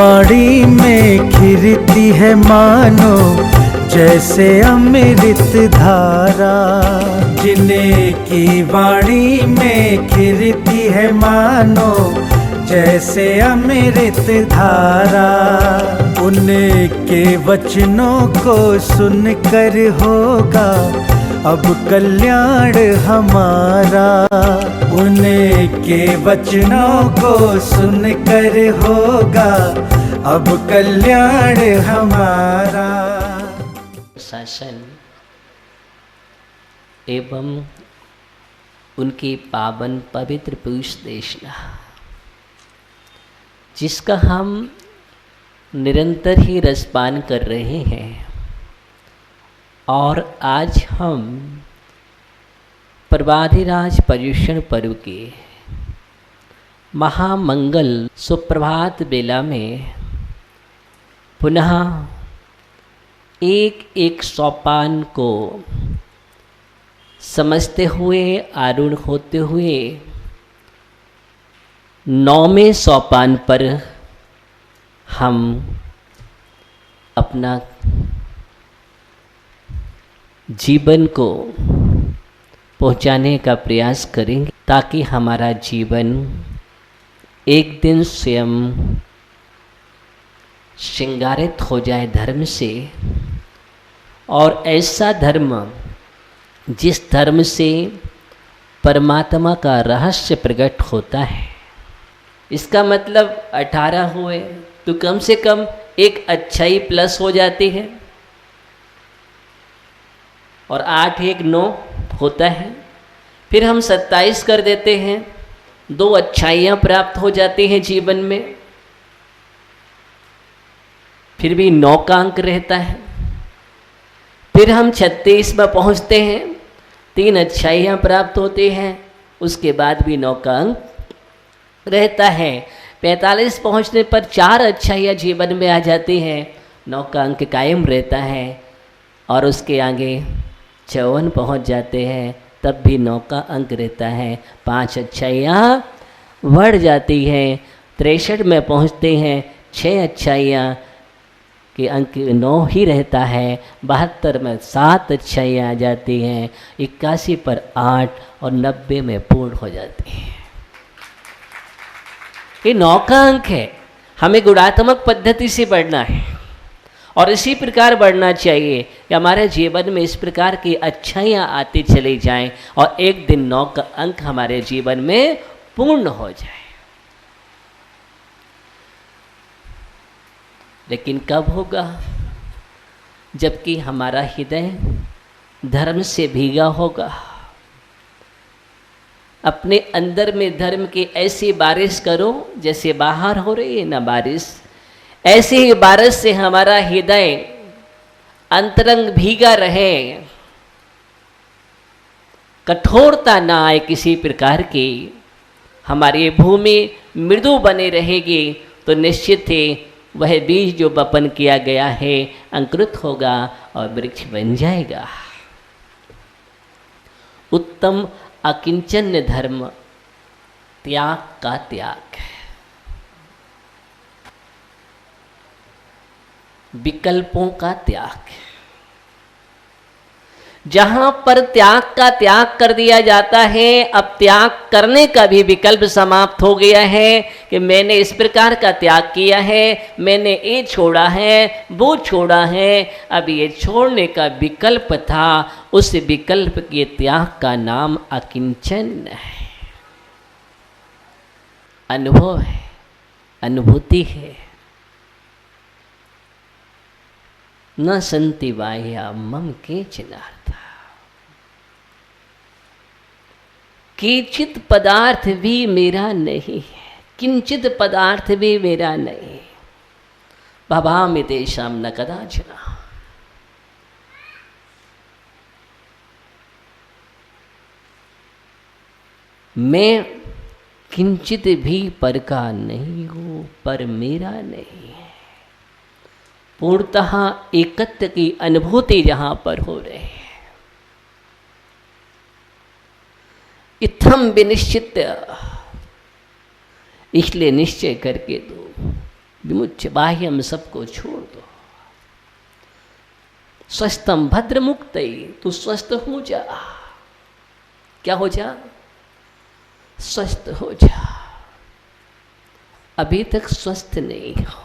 वाणी में खिरती है मानो जैसे अमृत धारा। जिन्हें की वाणी में खिरती है मानो जैसे अमृत धारा। उनके वचनों को सुनकर होगा अब कल्याण हमारा। उनके वचनों को सुनकर होगा अब कल्याण हमारा। शासन एवं उनकी पावन पवित्र पुरुष देशना, जिसका हम निरंतर ही रसपान कर रहे हैं। और आज हम प्रवाधिराज पर्युषण पर्व के महामंगल सुप्रभात बेला में पुनः एक एक सोपान को समझते हुए आरूढ़ होते हुए 9वें सोपान पर हम अपना जीवन को पहुंचाने का प्रयास करेंगे, ताकि हमारा जीवन एक दिन स्वयं श्रृंगारित हो जाए धर्म से। और ऐसा धर्म जिस धर्म से परमात्मा का रहस्य प्रकट होता है। इसका मतलब 18 हुए तो कम से कम एक अच्छाई प्लस हो जाती है, और 8 1 9 होता है। फिर हम 27 कर देते हैं, 2 अच्छाइयाँ प्राप्त हो जाती हैं जीवन में। फिर भी 9 का अंक रहता है। फिर हम 36 में पहुँचते हैं, 3 अच्छाइयाँ प्राप्त होती हैं, उसके बाद भी 9 का अंक रहता है। 45 पहुँचने पर 4 अच्छाइयाँ जीवन में आ जाती हैं, 9 का अंक कायम रहता है। और उसके आगे 54 पहुँच जाते हैं, तब भी 9 का अंक रहता है। 5 अच्छाइयाँ बढ़ जाती हैं। 63 में पहुँचते हैं, 6 अच्छाइयाँ के अंक 9 ही रहता है। 72 में 7 अच्छाइयाँ आ जाती हैं। 81 पर 8 और 90 में पूर्ण हो जाती हैं। ये 9 का अंक है। हमें गुणात्मक पद्धति से बढ़ना है और इसी प्रकार बढ़ना चाहिए कि हमारे जीवन में इस प्रकार की अच्छाइयाँ आती चली जाएं और एक दिन 9 का अंक हमारे जीवन में पूर्ण हो जाए। लेकिन कब होगा? जबकि हमारा हृदय धर्म से भीगा होगा। अपने अंदर में धर्म की ऐसी बारिश करो जैसे बाहर हो रही है ना बारिश, ऐसे ही बारिश से हमारा हृदय अंतरंग भीगा रहे, कठोरता ना आए किसी प्रकार की, हमारी भूमि मृदु बनी रहेगी, तो निश्चित ही वह बीज जो बपन किया गया है अंकुरित होगा और वृक्ष बन जाएगा। उत्तम अकिंचन धर्म त्याग का त्याग है, विकल्पों का त्याग है। जहां पर त्याग का त्याग कर दिया जाता है, अब त्याग करने का भी विकल्प समाप्त हो गया है कि मैंने इस प्रकार का त्याग किया है, मैंने ये छोड़ा है, वो छोड़ा है। अब ये छोड़ने का विकल्प था, उस विकल्प के त्याग का नाम अकिंचन है, अनुभव है, अनुभूति है। न संति बाह्या मम केचिनार्था, किंचित पदार्थ भी मेरा नहीं है, किंचित पदार्थ भी मेरा नहीं। भवामि तेषां न कदाचन, मैं किंचित भी पर का नहीं हूँ, पर मेरा नहीं है। पूर्णतः एकत्व की अनुभूति जहाँ पर हो रही है, इत्थम विनिश्चित, इसलिए निश्चय करके दो, विमुच्य बाह्यम सबको छोड़ दो। स्वस्थम भद्र मुक्त, तू स्वस्थ हो जा। क्या हो जा? स्वस्थ हो जा। अभी तक स्वस्थ नहीं हो,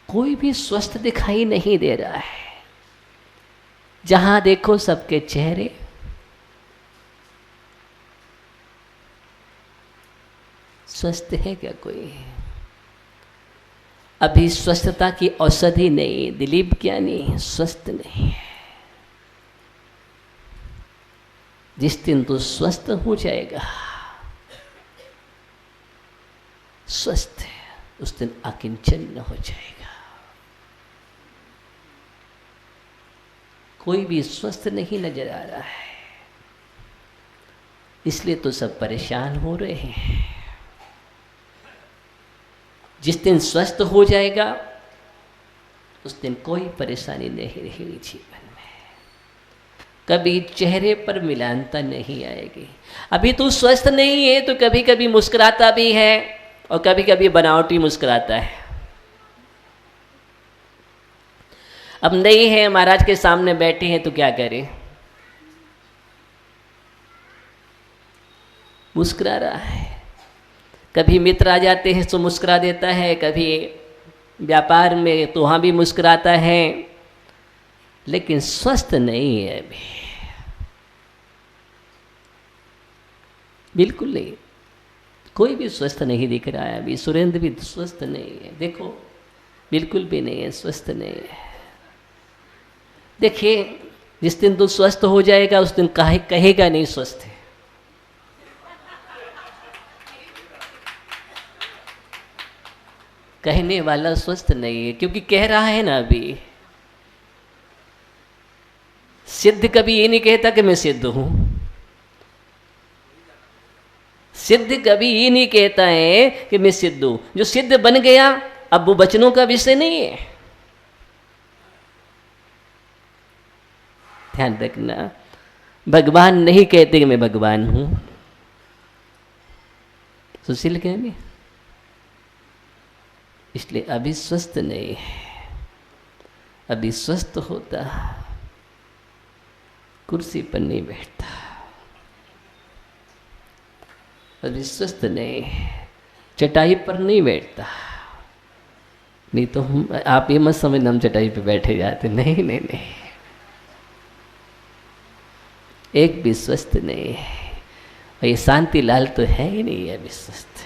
कोई भी स्वस्थ दिखाई नहीं दे रहा है। जहां देखो सबके चेहरे स्वस्थ है क्या कोई? अभी स्वस्थता की औषधि नहीं, दिलीप ज्ञानी स्वस्थ नहीं है। जिस दिन तो स्वस्थ हो जाएगा, स्वस्थ है, उस दिन अकिंचन हो जाएगा। कोई भी स्वस्थ नहीं नजर आ रहा है, इसलिए तो सब परेशान हो रहे हैं। जिस दिन स्वस्थ हो जाएगा उस दिन कोई परेशानी नहीं रहेगी जीवन में, कभी चेहरे पर मिलानता नहीं आएगी। अभी तो स्वस्थ नहीं है तो कभी कभी मुस्कुराता भी है और कभी कभी बनावटी मुस्कुराता है। अब नहीं है, महाराज के सामने बैठे हैं तो क्या करें? मुस्कुरा रहा है। कभी मित्र आ जाते हैं तो मुस्कुरा देता है, कभी व्यापार में तो वहाँ भी मुस्कुराता है, लेकिन स्वस्थ नहीं है अभी, बिल्कुल नहीं। कोई भी स्वस्थ नहीं दिख रहा है अभी। सुरेंद्र भी स्वस्थ नहीं है, देखो बिल्कुल भी नहीं है, स्वस्थ नहीं है। देखिए जिस दिन तो स्वस्थ हो जाएगा उस दिन कहेगा नहीं स्वस्थ है। कहने वाला स्वस्थ नहीं है, क्योंकि कह रहा है ना अभी। सिद्ध कभी ये नहीं कहता कि मैं सिद्ध हूं। सिद्ध कभी ये नहीं कहता है कि मैं सिद्ध हूं। जो सिद्ध बन गया अब वो वचनों का विषय नहीं है। ध्यान रखना, भगवान नहीं कहते कि मैं भगवान हूं। सुशील कहने, इसलिए अभी स्वस्थ नहीं है। अभी स्वस्थ होता कुर्सी पर नहीं बैठता। अभी स्वस्थ नहीं, चटाई पर नहीं बैठता। नहीं तो हम, आप ये मत समझना हम चटाई पे बैठे जाते, नहीं नहीं नहीं। एक भी स्वस्थ नहीं है। और ये शांति लाल तो है ही नहीं अभी स्वस्थ।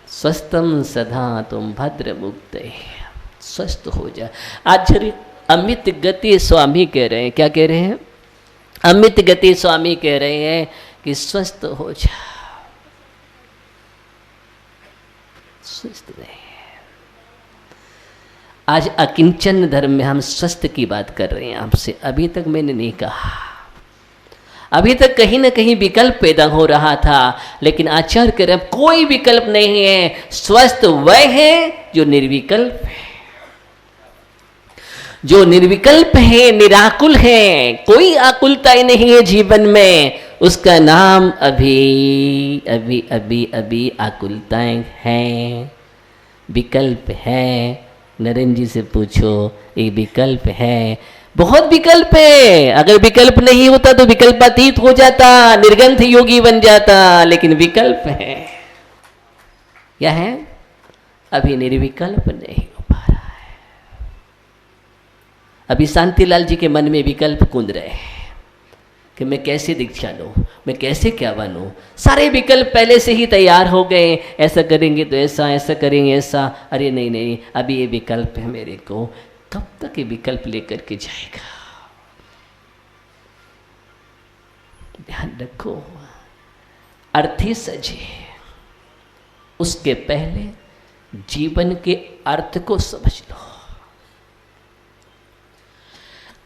स्वस्थम सदा तुम भद्र मुक्त, स्वस्थ हो जा। आचार्य अमित गति स्वामी कह रहे हैं। क्या कह रहे हैं? अमित गति स्वामी कह रहे हैं कि स्वस्थ हो जा। स्वस्थ नहीं। आज अकिंचन धर्म में हम स्वस्थ की बात कर रहे हैं आपसे। अभी तक मैंने नहीं कहा, अभी तक कहीं ना कहीं विकल्प पैदा हो रहा था, लेकिन आचार्य कह रहे हैं कोई विकल्प नहीं है। स्वस्थ वह है जो निर्विकल्प है, जो निर्विकल्प है, निराकुल है, कोई आकुलता ही नहीं है जीवन में। उसका नाम अभी अभी अभी अभी आकुलताएं हैं, विकल्प है। नरेंद्र जी से पूछो, ये विकल्प है। बहुत विकल्प है। अगर विकल्प नहीं होता तो विकल्पातीत हो जाता, निर्ग्रंथ योगी बन जाता, लेकिन विकल्प है। क्या है? अभी निर्विकल्प नहीं हो पा रहा है। अभी शांतिलाल जी के मन में विकल्प कूद रहे हैं कि मैं कैसे दीक्षा लूं, मैं कैसे क्या बनूं। सारे विकल्प पहले से ही तैयार हो गए। ऐसा करेंगे तो ऐसा, ऐसा करेंगे ऐसा। अरे नहीं नहीं, अभी ये विकल्प है मेरे को। कब तक ये विकल्प लेकर के जाएगा? ध्यान रखो, अर्थी सजे, उसके पहले जीवन के अर्थ को समझ लो।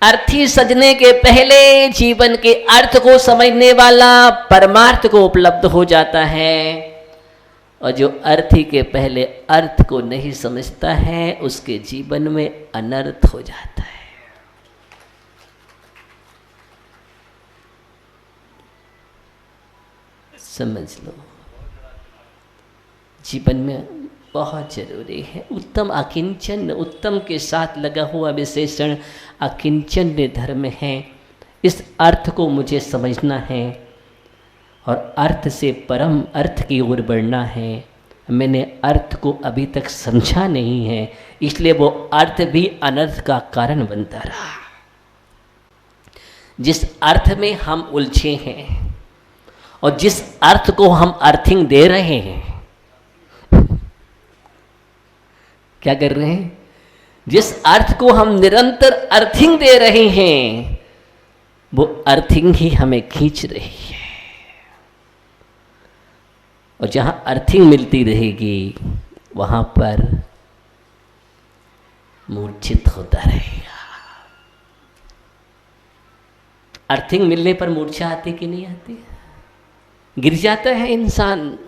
अर्थी सजने के पहले जीवन के अर्थ को समझने वाला परमार्थ को उपलब्ध हो जाता है, और जो अर्थी के पहले अर्थ को नहीं समझता है उसके जीवन में अनर्थ हो जाता है। समझ लो, जीवन में बहुत जरूरी है। उत्तम अकिंचन, उत्तम के साथ लगा हुआ विशेषण अकिंचन्य धर्म है। इस अर्थ को मुझे समझना है और अर्थ से परम अर्थ की ओर बढ़ना है। मैंने अर्थ को अभी तक समझा नहीं है, इसलिए वो अर्थ भी अनर्थ का कारण बनता रहा। जिस अर्थ में हम उलझे हैं और जिस अर्थ को हम अर्थिंग दे रहे हैं, क्या कर रहे हैं? जिस अर्थ को हम निरंतर अर्थिंग दे रहे हैं, वो अर्थिंग ही हमें खींच रही है। और जहां अर्थिंग मिलती रहेगी वहां पर मूर्छित होता रहेगा। अर्थिंग मिलने पर मूर्छा आती कि नहीं आती? गिर जाता है इंसान,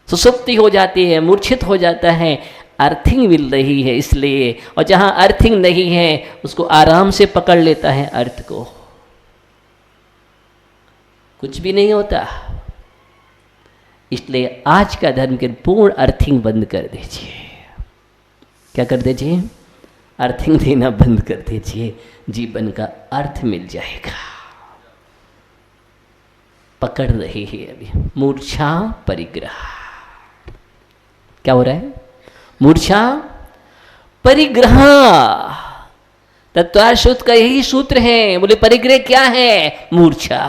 सुसुप्ति हो जाती है, मूर्छित हो जाता है। अर्थिंग मिल रही है इसलिए। और जहां अर्थिंग नहीं है उसको आराम से पकड़ लेता है अर्थ को, कुछ भी नहीं होता। इसलिए आज का धर्म के पूर्ण अर्थिंग बंद कर दीजिए। क्या कर दीजिए? अर्थिंग देना बंद कर दीजिए, जीवन का अर्थ मिल जाएगा। पकड़ रही है अभी मूर्छा परिग्रह। क्या हो रहा है? मूर्छा परिग्रह। तत्वार्थ का यही सूत्र है। बोले परिग्रह क्या है? मूर्छा।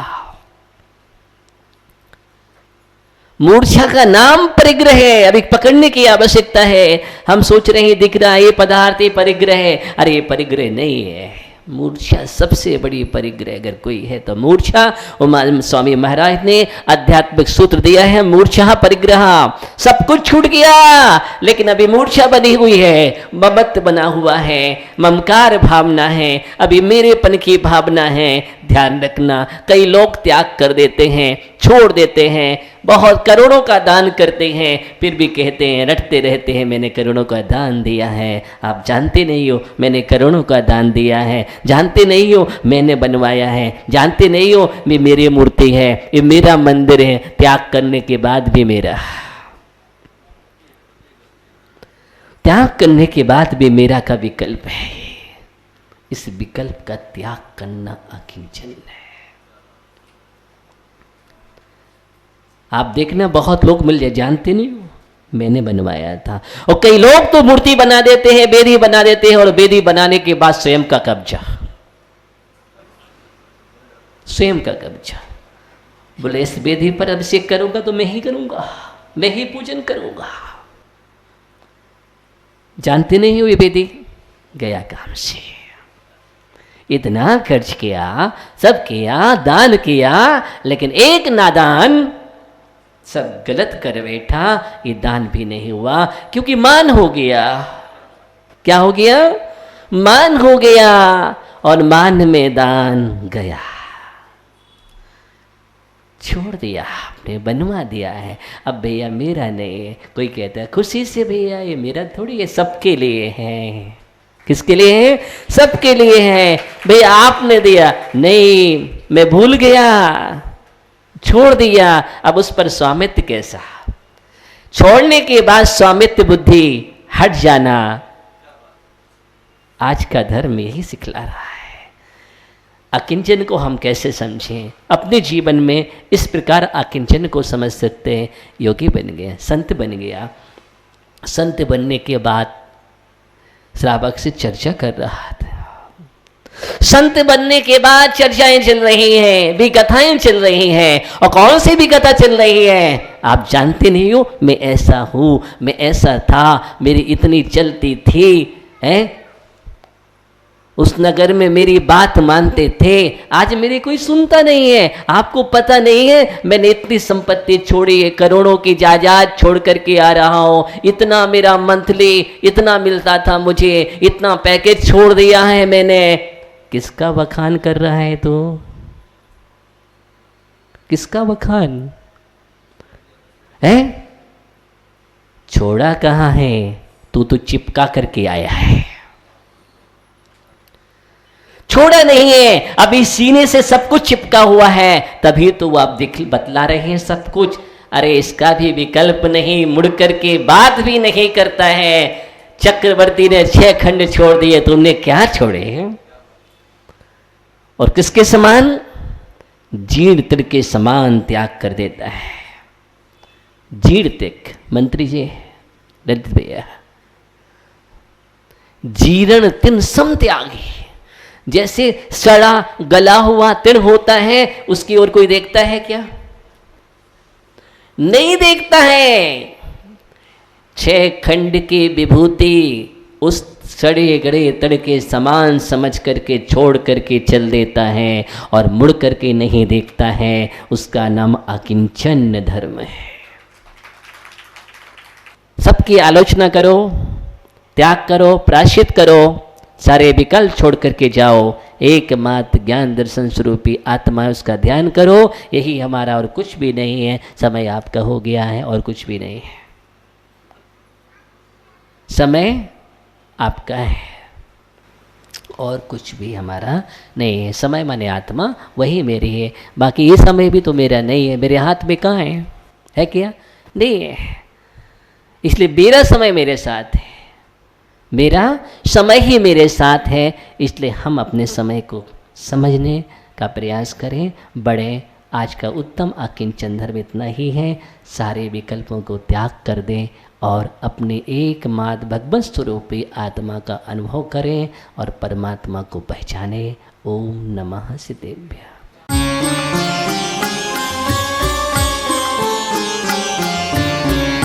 मूर्छा का नाम परिग्रह है। अभी पकड़ने की आवश्यकता है। हम सोच रहे हैं दिख रहा है ये पदार्थ, ये परिग्रह है। अरे ये परिग्रह नहीं है, मूर्छा सबसे बड़ी परिग्रह अगर कोई है तो मूर्छा। स्वामी महाराज ने आध्यात्मिक सूत्र दिया है, मूर्छा परिग्रह। सब कुछ छूट गया लेकिन अभी मूर्छा बनी हुई है, ममत्व बना हुआ है, ममकार भावना है, अभी मेरेपन की भावना है। ध्यान रखना, कई लोग त्याग कर देते हैं, छोड़ देते हैं, बहुत करोड़ों का दान करते हैं, फिर भी कहते हैं, रटते रहते हैं, मैंने करोड़ों का दान दिया है। आप जानते नहीं हो मैंने करोड़ों का दान दिया है, जानते नहीं हो मैंने बनवाया है, जानते नहीं हो ये मेरी मूर्ति है, ये मेरा मंदिर है। त्याग करने के बाद भी मेरा, त्याग करने के बाद भी मेरा का विकल्प है। इस विकल्प का त्याग करना अकिंचन है। आप देखना बहुत लोग मिल जाए, जानते नहीं हो मैंने बनवाया था। और कई लोग तो मूर्ति बना देते हैं, बेदी बना देते हैं, और बेदी बनाने के बाद स्वयं का कब्जा, स्वयं का कब्जा। बोले इस बेदी पर अभिषेक करूंगा तो मैं ही करूंगा, मैं ही पूजन करूंगा। जानते नहीं हो ये बेदी गया काम से। इतना खर्च किया, सब किया, दान किया, लेकिन एक नादान सब गलत कर बैठा। ये दान भी नहीं हुआ क्योंकि मान हो गया। क्या हो गया? मान हो गया, और मान में दान गया। छोड़ दिया आपने, बनवा दिया है। अब भैया मेरा नहीं है। कोई कहता है खुशी से भैया ये मेरा थोड़ी है, सबके लिए है। किसके लिए है? सबके लिए है। भैया आपने दिया नहीं, मैं भूल गया, छोड़ दिया। अब उस पर स्वामित्व कैसा? छोड़ने के बाद स्वामित्व बुद्धि हट जाना, आज का धर्म यही सिखला रहा है। अकिंचन को हम कैसे समझें? अपने जीवन में इस प्रकार अकिंचन को समझ सकते हैं। योगी बन गया, संत बन गया। संत बनने के बाद श्रावक से चर्चा कर रहा था। संत बनने के बाद चर्चाएं चल रही हैं, भी कथाएं चल रही हैं। और कौन सी भी कथा चल रही है? आप जानते नहीं हो मैं ऐसा हूं, मैं ऐसा था, मेरी इतनी चलती थी, हैं? उस नगर में मेरी बात मानते थे, आज मेरी कोई सुनता नहीं है। आपको पता नहीं है मैंने इतनी संपत्ति छोड़ी है, करोड़ों की जायदाद छोड़ करके आ रहा हूं। इतना मेरा मंथली इतना मिलता था मुझे, इतना पैकेज छोड़ दिया है मैंने। किसका बखान कर रहा है तो? किसका बखान है? छोड़ा कहाँ है? तू तो चिपका करके आया है। छोड़ा नहीं है, अभी सीने से सब कुछ चिपका हुआ है, तभी तो वो आप बतला रहे हैं सब कुछ। अरे इसका भी विकल्प नहीं, मुड़ करके बात भी नहीं करता है। चक्रवर्ती ने 6 खंड छोड़ दिए, तुमने क्या छोड़े हैं? और किसके समान? जीर्ण तिड़ के समान त्याग कर देता है। जीर्ण तिक, मंत्री जी, ललित भैया, जीर्ण तिन सम त्यागी। जैसे सड़ा गला हुआ तिल होता है, उसकी ओर कोई देखता है क्या? नहीं देखता है। 6 खंड की विभूति उस सड़े गड़े तड़ के समान समझ करके छोड़ करके चल देता है और मुड़ करके नहीं देखता है। उसका नाम अकिंचन धर्म है। सबकी आलोचना करो, त्याग करो, प्रायश्चित करो, सारे विकल्प छोड़ करके जाओ। एकमात्र ज्ञान दर्शन स्वरूपी आत्मा है, उसका ध्यान करो। यही हमारा, और कुछ भी नहीं है। समय आपका हो गया है और कुछ भी नहीं है। समय आपका है और कुछ भी हमारा नहीं है। समय माने आत्मा, वही मेरी है। बाकी ये समय भी तो मेरा नहीं है। मेरे हाथ में कहाँ है क्या? नहीं है। इसलिए मेरा समय मेरे साथ है, मेरा समय ही मेरे साथ है। इसलिए हम अपने समय को समझने का प्रयास करें, बढ़ें। आज का उत्तम अकिंचन धर्म इतना ही है। सारे विकल्पों को त्याग कर दें और अपने एकमात्र भगवत स्वरूपी आत्मा का अनुभव करें और परमात्मा को पहचानें। ओम नमः सिद्धेभ्यः।